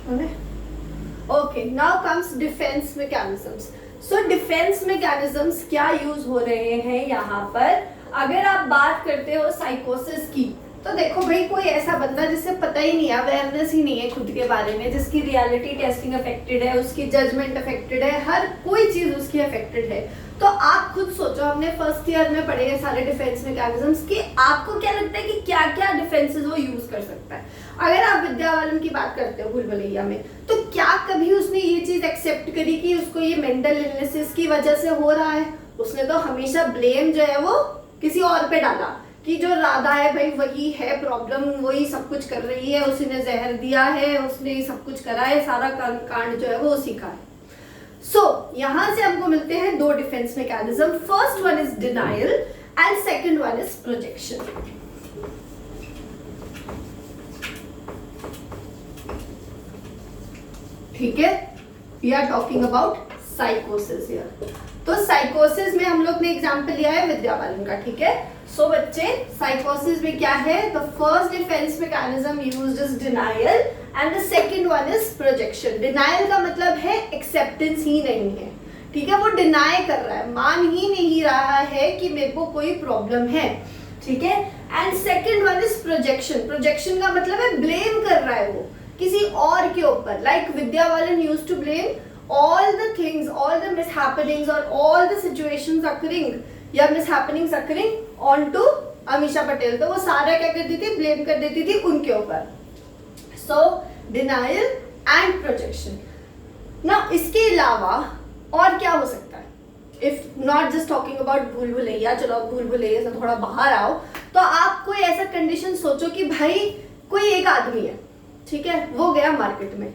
Okay, now comes defence mechanisms. So defence mechanisms क्या use हो रहे हैं यहाँ पर? अगर आप बात करते हो साइकोसिस की, तो देखो भाई, कोई ऐसा बंदा जिससे पता ही नहीं है, अवेयरनेस ही नहीं है खुद के बारे में, जिसकी रियलिटी टेस्टिंग अफेक्टेड है, उसकी जजमेंट अफेक्टेड है, हर कोई चीज उसकी अफेक्टेड है, तो आप खुद सोचो, हमने फर्स्ट ईयर में पढ़े हैं सारे डिफेंस मैकेनिज्म्स कि आपको क्या लगता है कि क्या क्या डिफेंसेस वो यूज कर सकता है? अगर आप विद्या बालन की बात करते हो भूल भुलैया में, तो क्या कभी उसने ये चीज एक्सेप्ट करी कि उसको ये मेंटल इलनेसेस की वजह से हो रहा है? उसने तो हमेशा ब्लेम जो है वो किसी और पे डाला कि जो राधा है भाई वही है प्रॉब्लम, वही सब कुछ कर रही है, उसी ने जहर दिया है, उसने सब कुछ करा है, सारा कांड जो है वो उसी का है। सो यहां से हमको मिलते हैं दो defence mechanism. First one is denial and second one is projection. ठीक है, वी आर टॉकिंग अबाउट साइकोसिस हियर। तो साइकोसिस में हम लोग ने एग्जांपल लिया है विद्या बालन का, ठीक है। सो बच्चे, साइकोसिस में क्या है? The first defence mechanism used is denial and the second one is projection. Denial का मतलब है एक्सेप्टेंस ही नहीं है, ठीक है, वो डिनाई कर रहा है, मान ही नहीं रहा है कि मेरे को कोई प्रॉब्लम है, ठीक है। And second one is projection. Projection का मतलब है ब्लेम कर रहा है वो किसी और के ऊपर, like Vidya Balan used to blame all the things, all the mishappenings or all the situations occurring या mishappenings occurring onto Amisha Patel, तो वो सारा क्या करती थी? ब्लेम कर देती थी उनके ऊपर। So denial and projection। Now इसके अलावा और क्या हो सकता है? If not just talking about भूल भुलैया, चलो भूल भुलैया से थोड़ा बाहर आओ, तो आप कोई ऐसा कंडीशन सोचो कि भाई कोई एक आदमी है, ठीक है, वो गया मार्केट में,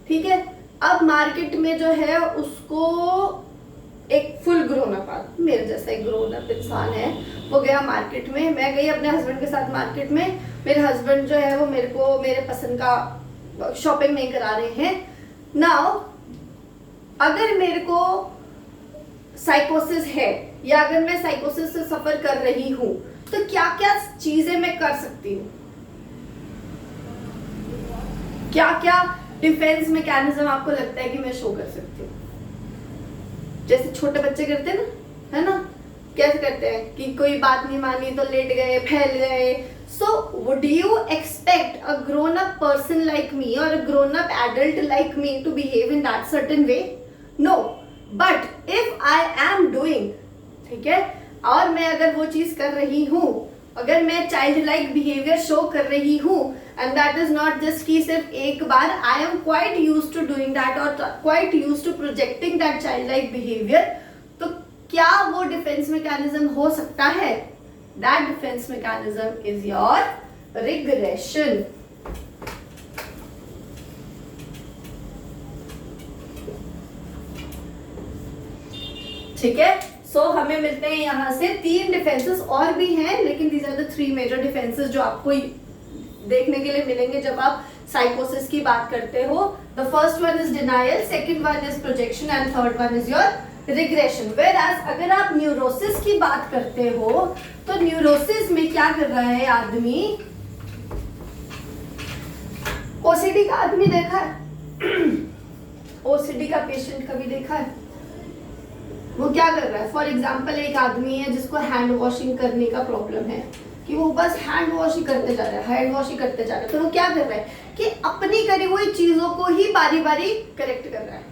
ठीक है। अब मार्केट में जो है उसको एक फुल ग्रोन अप आदमी, मेरे जैसा एक ग्रोन अप इंसान है, वो गया मार्केट में, मैं गई अपने हस्बैंड के साथ मार्केट में, मेरे हस्बैंड जो है वो मेरे को मेरे पसंद का शॉपिंग नहीं करा रहे हैं। नाउ अगर मेरे को साइकोसिस है या अगर मैं साइकोसिस से सफर कर रही हूँ, तो क्या क्या चीजें मैं कर सकती हूँ? क्या क्या डिफेंस मैकेनिज्म आपको लगता है कि मैं शो कर सकती हूँ? जैसे छोटे बच्चे करते हैं ना, है ना, कैसे करते हैं कि कोई बात नहीं मानी तो लेट गए, फैल गए। So would you expect a grown up person like me or a grown up adult like me to behave in that certain way? No. But if I am doing, ठीक है, और मैं अगर वो चीज कर रही हूँ, अगर मैं चाइल्ड लाइक बिहेवियर शो कर रही हूँ, and that is not just कि सिर्फ एक बार, I am quite used to doing that और quite used to projecting that child like behaviour, तो क्या वो डिफेंस मैकेनिज्म हो सकता है? That defence mechanism is your regression. ठीक है, सो हमें मिलते हैं यहाँ से तीन डिफेंसेस, और भी हैं लेकिन these are the three major defences जो आपको देखने के लिए मिलेंगे जब आप साइकोसिस की बात करते हो। The first one is denial, second one is projection and third one is your regression. Whereas अगर आप न्यूरोसिस की बात करते हो, तो न्यूरोसिस में क्या कर रहा है आदमी? ओसीडी का आदमी देखा है? ओसीडी का पेशेंट कभी देखा है? वो क्या कर रहा है? फॉर एग्जाम्पल एक आदमी है जिसको हैंड वॉशिंग करने का प्रॉब्लम है, कि वो बस हैंड वॉश ही करते जा रहा है, हैंड वॉश ही करते जा रहा है, तो वो क्या कर रहा है कि अपनी करी हुई चीजों को ही बारी बारी करेक्ट कर रहा है,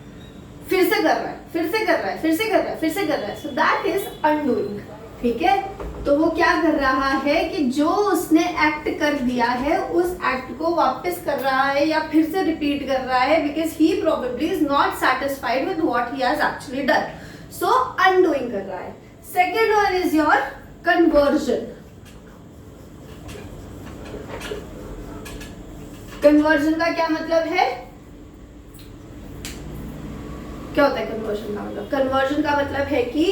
फिर से कर रहा है, फिर से कर रहा है, फिर से कर रहा है, फिर से कर रहा है। सो दैट इज अनडूइंग, ठीक है। तो वो क्या कर रहा है कि जो उसने एक्ट कर दिया है उस एक्ट को वापस कर रहा है या फिर से रिपीट कर रहा है, because he probably is not satisfied with what he has actually done. So undoing कर रहा है। Second one is your conversion. Conversion का क्या मतलब है? क्या होता है कन्वर्जन का मतलब? कन्वर्जन का मतलब है कि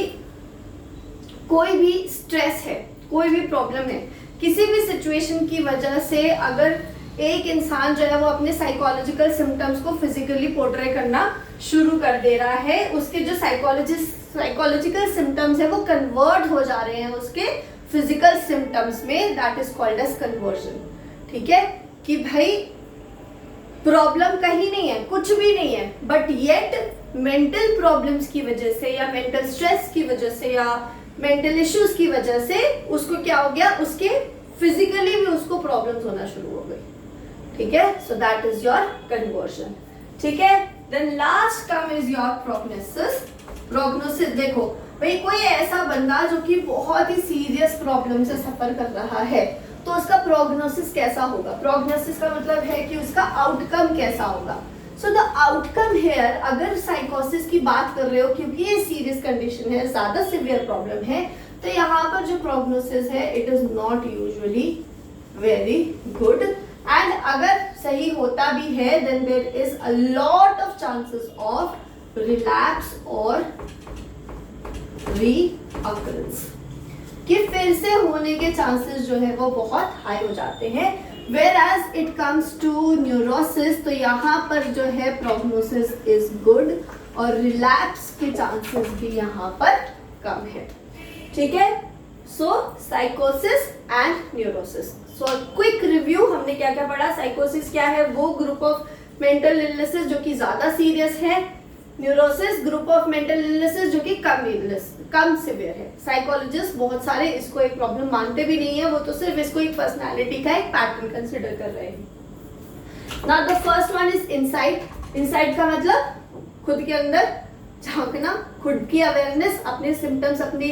कोई भी स्ट्रेस है, कोई भी प्रॉब्लम है, किसी भी सिचुएशन की वजह से अगर एक इंसान जो है वो अपने साइकोलॉजिकल सिम्टम्स को फिजिकली पोर्ट्रे करना शुरू कर दे रहा है, उसके जो साइकोलॉजिकल सिम्टम्स है वो कन्वर्ट हो जा रहे हैं उसके फिजिकल सिम्टम्स में, that is called as conversion. ठीक है, कि भाई प्रॉब्लम कहीं नहीं है, कुछ भी नहीं है, बट येट मेंटल प्रॉब्लम्स की वजह से या मेंटल स्ट्रेस की वजह से या मेंटल इश्यूज की वजह से उसको क्या हो गया, उसके फिजिकली भी उसको प्रॉब्लम्स होना शुरू हो गई, ठीक है। So that is your conversion, ठीक है। Then last term is your prognosis. Prognosis देखो भाई, कोई ऐसा बंदा जो कि बहुत ही सीरियस प्रॉब्लम से सफर कर रहा है तो उसका प्रोग्नोसिस कैसा होगा। प्रोग्नोसिस का मतलब है कि उसका आउटकम कैसा होगा। सो द आउटकम हेयर, अगर साइकोसिस की बात कर रहे हो क्योंकि ये सीरियस कंडीशन है, ज्यादा सीवियर प्रॉब्लम है, तो यहाँ पर जो प्रोग्नोसिस है it is not usually very good. And अगर सही होता भी है then there is a lot of chances of relapse और रीअकरेंस, कि फिर से होने के चांसेस जो है वो बहुत हाई हो जाते हैं। Whereas it comes to neurosis, तो यहाँ पर जो है प्रोग्नोसिस इज गुड और रिलैप्स के चांसेस भी यहाँ पर कम है, ठीक है। सो साइकोसिस and neurosis. So quick review, हमने क्या क्या पढ़ा। साइकोसिस क्या है, वो ग्रुप ऑफ मेंटल इलनेसेस जो कि ज्यादा सीरियस है। Neurosis group of mental illnesses जो कि कम सिवियर है। साइकोलॉजिस्ट बहुत सारे इसको एक प्रॉब्लम मानते भी नहीं है, वो तो सिर्फ इसको एक पर्सनालिटी का एक पैटर्न कंसिडर कर रहे हैं। Now the first one is insight. Insight का मतलब खुद के अंदर झांकना, खुद की अवेयरनेस, अपने सिम्टम्स, अपनी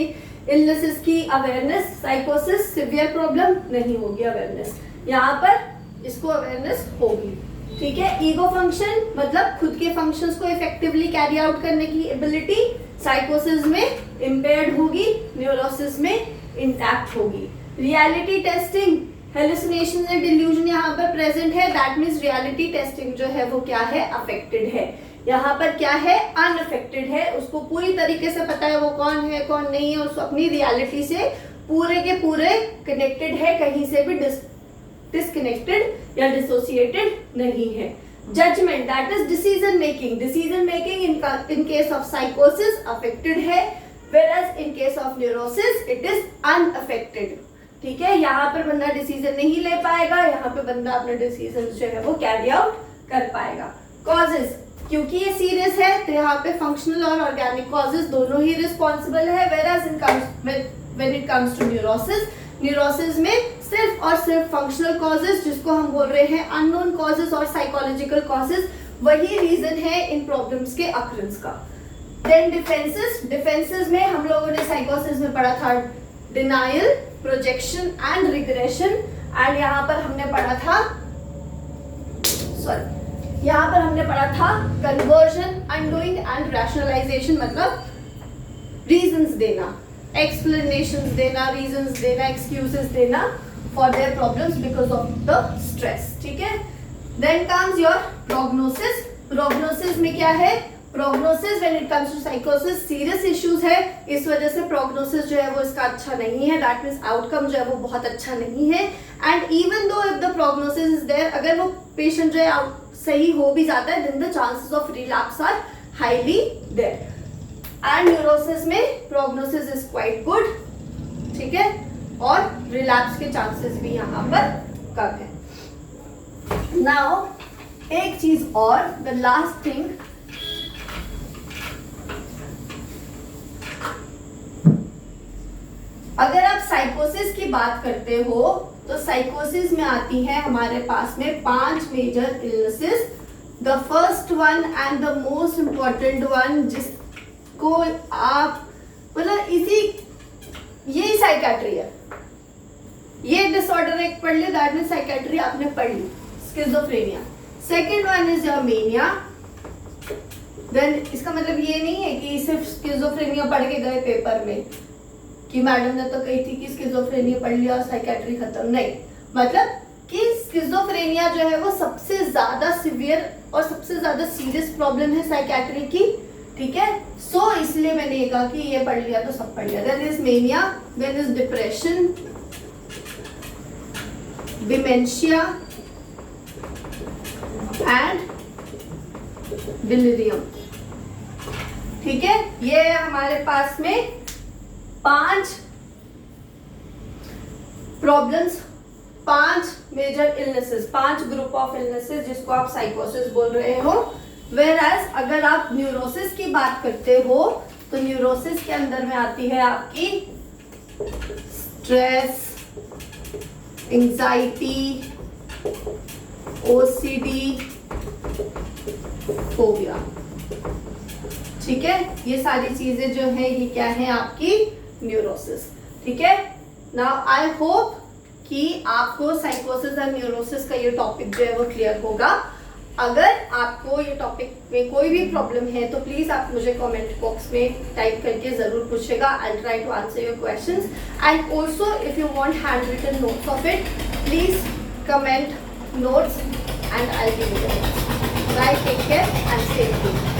इलनेसेस की अवेयरनेस। साइकोसिस सिवियर प्रॉब्लम नहीं होगी अवेयरनेस, यहाँ पर इसको अवेयरनेस होगी, ठीक है। ईगो फंक्शन मतलब खुद के फंक्शंस को इफेक्टिवली कैरी आउट करने की एबिलिटी साइकोसिस में इम्पेयर्ड होगी, न्यूरोसिस में इंटैक्ट होगी। Reality testing, hallucination and delusion यहाँ पर प्रेजेंट है, दैट मींस रियलिटी टेस्टिंग जो है वो क्या है, अफेक्टेड है। यहाँ पर क्या है, अनअफेक्टेड है, उसको पूरी तरीके से पता है वो कौन है कौन नहीं है, उसको अपनी रियलिटी से पूरे के पूरे कनेक्टेड है, कहीं से भी डिस्कनेक्टेड या डिसोसिएटेड नहीं है। Judgement that is decision making. Decision making in case of साइकोसिस अफेक्टेड है, whereas in case of neurosis it is unaffected, ठीक है। यहाँ पर बंदा डिसीजन नहीं ले पाएगा, यहाँ पे बंदा अपने डिसीजन जो है वो कैरी आउट कर पाएगा। कॉजेस, क्योंकि ये सीरियस है तो यहाँ पे फंक्शनल और ऑर्गेनिक कॉजेस दोनों ही रिस्पॉन्सिबल है। whereas when it comes to neurosis में सिर्फ और सिर्फ फंक्शनल कॉजेस, जिसको हम बोल रहे हैं अननोन कॉजेस और साइकोलॉजिकल कॉजेस, वही रीजन है इन प्रॉब्लम्स के अकरेंस का। Then defences. डिफेंसेस में हम लोगों ने साइकोसिस में पढ़ा था denial, projection and regression. And यहाँ पर हमने पढ़ा था कन्वर्जन, अनडूइंग एंड रैशनलाइजेशन, मतलब रीजंस देना, एक्सप्लेनेशंस देना, रीजंस देना, एक्सक्यूजेस देना for their problems because of the stress, ठीक है। Then comes your prognosis. Prognosis में क्या है, prognosis when it comes to साइकोसिस सीरियस इश्यूज है, इस वजह से प्रोग्नोसिस जो है वो इसका अच्छा नहीं है, दैट मींस आउटकम जो है वो बहुत अच्छा नहीं है। And even though if the prognosis is there, अगर वो पेशेंट जो है सही हो भी जाता है, then the chances of relapse are highly there. And neurosis में प्रोग्नोसिस इज क्वाइट गुड, ठीक है, और रिलैप्स के चांसेस भी यहाँ पर कम है। नाउ एक चीज और, द लास्ट थिंग, अगर आप साइकोसिस की बात करते हो तो साइकोसिस में आती है हमारे पास में 5 major illnesses. The first one and the most important one, जिसको आप मतलब यही साइकेट्री है, ये डिसऑर्डर एक पढ़ ली, दैट मींस साइकेट्री आपने पढ़ ली, schizophrenia. Second one is your mania. Then इसका मतलब ये नहीं है कि सिर्फ स्किज़ोफ्रेनिया पढ़ के गए पेपर में कि मैडम ने तो कही थी कि स्किज़ोफ्रेनिया पढ़ लिया और साइकेट्री खत्म, नहीं, मतलब कि स्किज़ोफ्रेनिया जो है वो सबसे ज्यादा सिवियर और सबसे ज्यादा सीरियस प्रॉब्लम है साइकेट्री की, ठीक है। सो इसलिए मैंने ये कहा कि ये पढ़ लिया तो सब पढ़ लिया। Then is mania, then is depression, dementia and delirium, ठीक है। ये हमारे पास में 5 problems 5 major illnesses, 5 group of illnesses जिसको आप साइकोसिस बोल रहे हो। वेयर एज अगर आप न्यूरोसिस की बात करते हो तो न्यूरोसिस के अंदर में आती है आपकी स्ट्रेस, एंजाइटी, ओसीडी, फोबिया। ठीक है, ये सारी चीजें जो है ये क्या है आपकी न्यूरोसिस। ठीक है, नाउ आई होप कि आपको साइकोसिस और न्यूरोसिस का ये टॉपिक जो है वो क्लियर होगा। अगर आपको ये टॉपिक में कोई भी प्रॉब्लम है तो प्लीज आप मुझे कमेंट बॉक्स में टाइप करके जरूर पूछेगा। I try to answer your questions and also if you want hand written notes of it please comment notes and I'll give you the notes. Bye, take care and stay tuned.